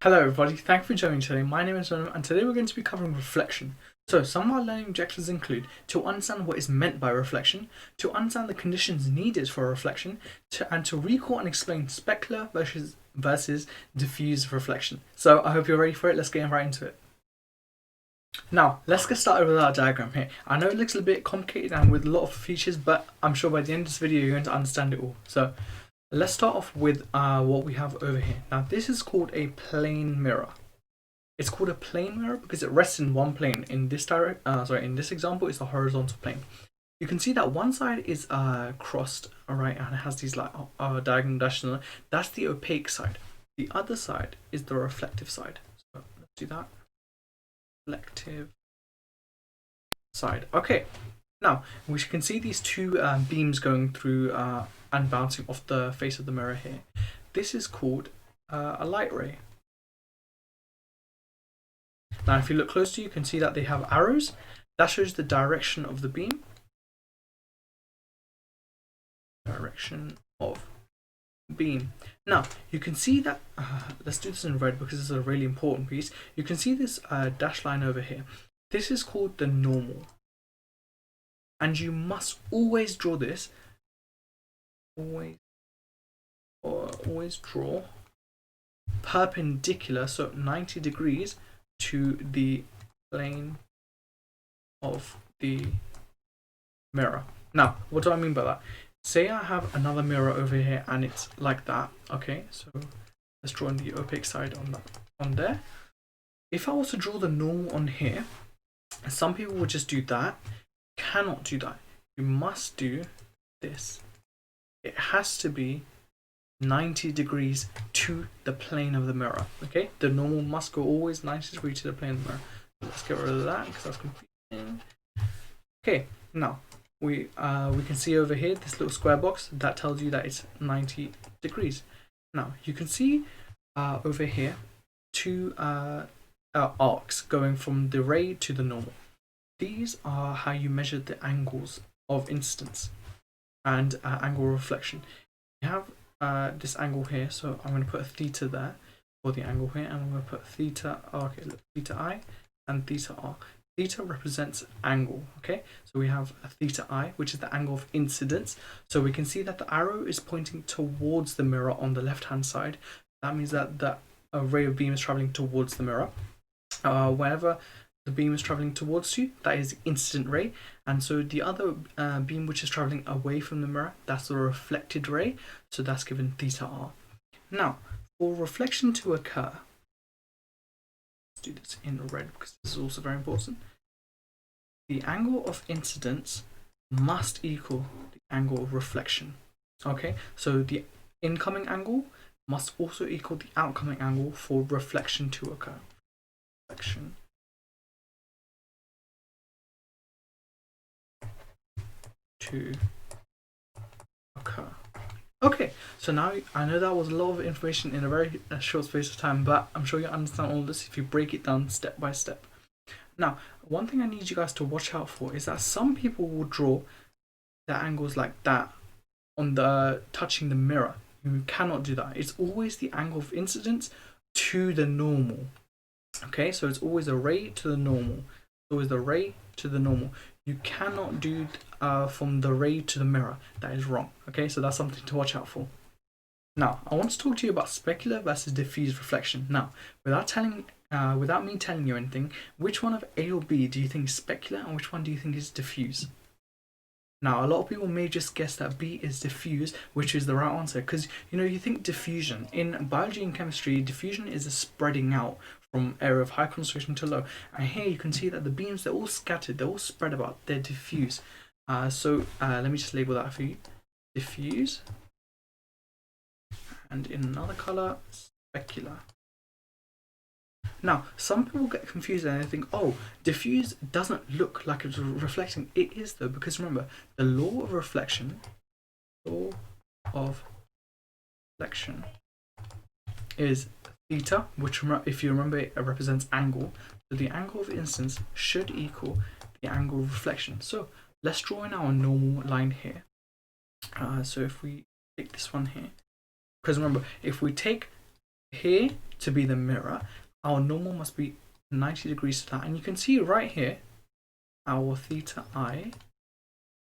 Hello everybody, thank you for joining today. My name is Jonathan and today we're going to be covering reflection. So some of our learning objectives include to understand what is meant by reflection, to understand the conditions needed for reflection, and to recall and explain specular versus diffuse reflection. So I hope you're ready for it, let's get right into it. Now, let's get started with our diagram here. I know it looks a bit complicated and with a lot of features, but I'm sure by the end of this video you're going to understand it all. So let's start off with what we have over here. Now this is called a plane mirror. It's called a plane mirror because it rests in one plane. In this in this example, it's the horizontal plane. You can see that one side is crossed, alright, and it has these like diagonal dashes on it. That's the opaque side. The other side is the reflective side. So let's do that. Reflective side. Okay. Now we can see these two beams going through and bouncing off the face of the mirror here. This is called a light ray. Now if you look closely, you can see that they have arrows. That shows the direction of the beam. Direction of beam. Now you can see that, let's do this in red because this is a really important piece. You can see this dashed line over here. This is called the normal. And you must always draw this. Always draw perpendicular, so 90 degrees to the plane of the mirror. Now, what do I mean by that? Say I have another mirror over here and it's like that. Okay, so let's draw on the opaque side on there. If I was to draw the normal on here, some people would just do that. Cannot do that. You must do this. It has to be 90 degrees to the plane of the mirror. Okay, the normal must go always 90 degrees to the plane of the mirror. Let's get rid of that because that's confusing. Okay, now we can see over here this little square box that tells you that it's 90 degrees. Now you can see over here two arcs going from the ray to the normal. These are how you measure the angles of incidence and angle of reflection. You have this angle here, so I'm going to put a theta there for the angle here, and I'm going to put theta, look, theta I and theta R. Theta represents angle, okay? So we have a theta I, which is the angle of incidence. So we can see that the arrow is pointing towards the mirror on the left-hand side. That means that the ray of beam is traveling towards the mirror. Whenever the beam is traveling towards you, that is the incident ray, and so the other beam which is traveling away from the mirror, that's the reflected ray, so that's given theta R. Now for reflection to occur, let's do this in red because this is also very important. The angle of incidence must equal the angle of reflection. Okay, so the incoming angle must also equal the outcoming angle for reflection to occur. Reflection to occur. Okay, so now I know that was a lot of information in a very short space of time, but I'm sure you understand all this if you break it down step by step. Now, one thing I need you guys to watch out for is that some people will draw their angles like that on the touching the mirror. You cannot do that. It's always the angle of incidence to the normal. Okay, so it's always a ray to the normal. It's always the ray to the normal. You cannot do from the ray to the mirror. That is wrong. Okay, so that's something to watch out for. Now, I want to talk to you about specular versus diffuse reflection. Now, without me telling you anything, which one of A or B do you think is specular and which one do you think is diffuse? Now, a lot of people may just guess that B is diffuse, which is the right answer, because you think diffusion. In biology and chemistry, diffusion is a spreading out from area of high concentration to low. And here you can see that the beams, they're all scattered, they're all spread about, they're diffuse. So let me just label that for you. Diffuse. And in another color, specular. Now, some people get confused and they think, oh, diffuse doesn't look like it's reflecting. It is though, because remember, the law of reflection is theta, which if you remember it represents angle. So the angle of incidence should equal the angle of reflection. So let's draw in our normal line here. So if we take this one here, because remember, if we take here to be the mirror, our normal must be 90 degrees to that. And you can see right here, our theta I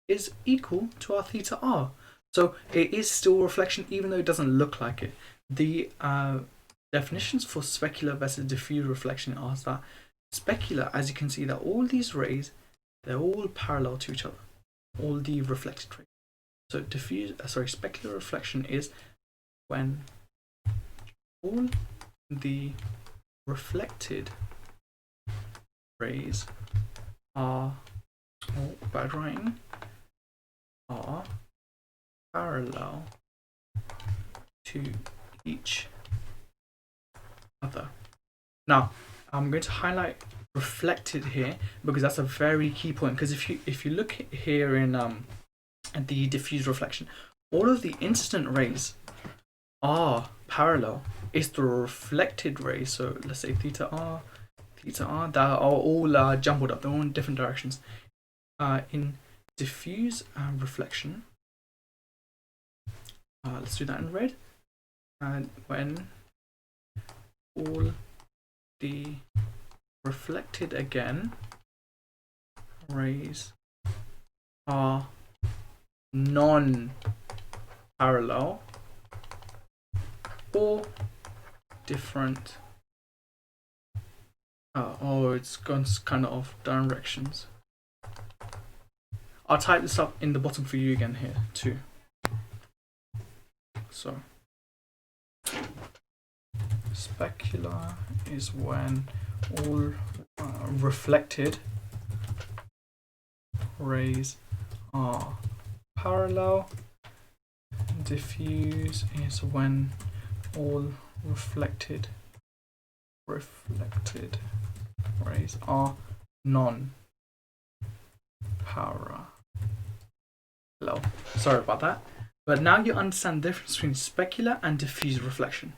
is equal to our theta R. So it is still reflection, even though it doesn't look like it. The definitions for specular versus diffuse reflection are that specular, as you can see, that all these rays, they're all parallel to each other, all the reflected rays. So specular reflection is when all the reflected rays are, bad writing, are parallel to each other. Now, I'm going to highlight reflected here because that's a very key point. Because if you look here in at the diffuse reflection, all of the incident rays are parallel. It's the reflected rays. So let's say theta R, that are all jumbled up. They're all in different directions. In diffuse reflection, let's do that in red. And when all the reflected again rays are non-parallel or different. It's gone kind of off directions. I'll type this up in the bottom for you again here too. So specular is when all reflected rays are parallel. Diffuse is when all reflected rays are non-parallel. Sorry about that. But now you understand the difference between specular and diffuse reflection.